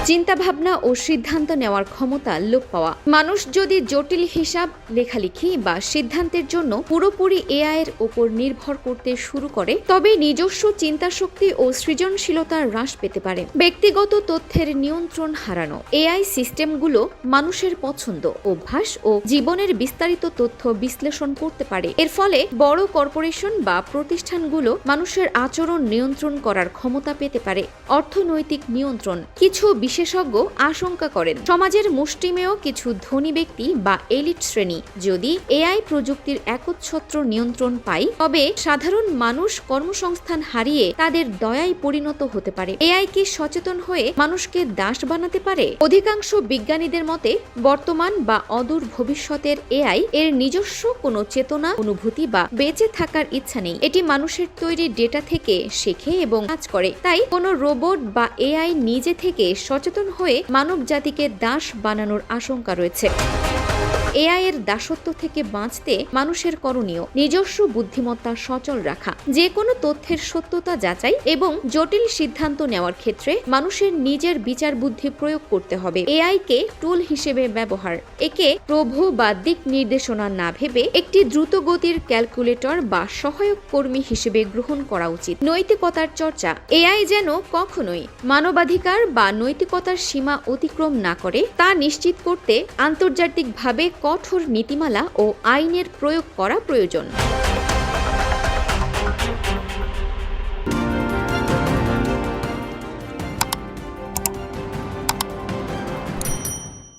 চিন্তাভাবনা ও সিদ্ধান্ত নেওয়ার ক্ষমতা লোপ পাওয়া। মানুষ যদি জটিল হিসাব, লেখালেখি বা সিদ্ধান্তের জন্য পুরোপুরি এআই এর উপর নির্ভর করতে শুরু করে, তবে নিজস্ব চিন্তাশক্তি ও সৃজনশীলতা হ্রাস পেতে পারে। ব্যক্তিগত তথ্যের নিয়ন্ত্রণ হারানো। এআই সিস্টেমগুলো মানুষের পছন্দ, অভ্যাস ও জীবনের বিস্তারিত তথ্য বিশ্লেষণ করতে পারে। এর ফলে বড় কর্পোরেশন বা প্রতিষ্ঠানগুলো মানুষের আচরণ নিয়ন্ত্রণ করার ক্ষমতা পেতে পারে। অর্থনৈতিক নিয়ন্ত্রণ। কিছু বিশেষজ্ঞ আশঙ্কা করেন, সমাজের মুষ্টিমেয় কিছু ধনী ব্যক্তি বা এলিট শ্রেণী যদি এআই প্রযুক্তির একচ্ছত্র নিয়ন্ত্রণ পায়, তবে সাধারণ মানুষ কর্মসংস্থান হারিয়ে তাদের দয়ায় পরিণত হতে পারে। এআই কি সচেতন হয়ে মানুষকে দাস বানাতে পারে? অধিকাংশ বিজ্ঞানীদের মতে বর্তমান বা অদূর ভবিষ্যতের এআই এর নিজস্ব কোনো চেতনা, অনুভূতি বা বেঁচে থাকার ইচ্ছা নেই। এটি মানুষের তৈরি ডেটা থেকে শেখে এবং কাজ করে। তাই কোনো রোবট বা এআই নিজে থেকে সচেতন হয়ে মানব জাতিকে দাস বানানোর আশঙ্কা রয়েছে। এআই এর দাসত্ব থেকে বাঁচতে মানুষের করণীয় নিজস্ব বুদ্ধিমত্তা সচল রাখা, যে কোনো তথ্যের সত্যতা যাচাই এবং জটিল সিদ্ধান্ত নেওয়ার ক্ষেত্রে মানুষের নিজের বিচার বুদ্ধি প্রয়োগ করতে হবে। এআই কে টুল হিসেবে ব্যবহার, একে প্রভু বা দিক নির্দেশনা না ভেবে একটি দ্রুতগতির ক্যালকুলেটর বা সহায়ক কর্মী হিসেবে গ্রহণ করা উচিত। নৈতিকতার চর্চা। এআই যেন কখনোই মানবাধিকার বা নৈতিকতার সীমা অতিক্রম না করে তা নিশ্চিত করতে আন্তর্জাতিকভাবে কঠোর নীতিমালা ও আইনের প্রয়োগ করা প্রয়োজন।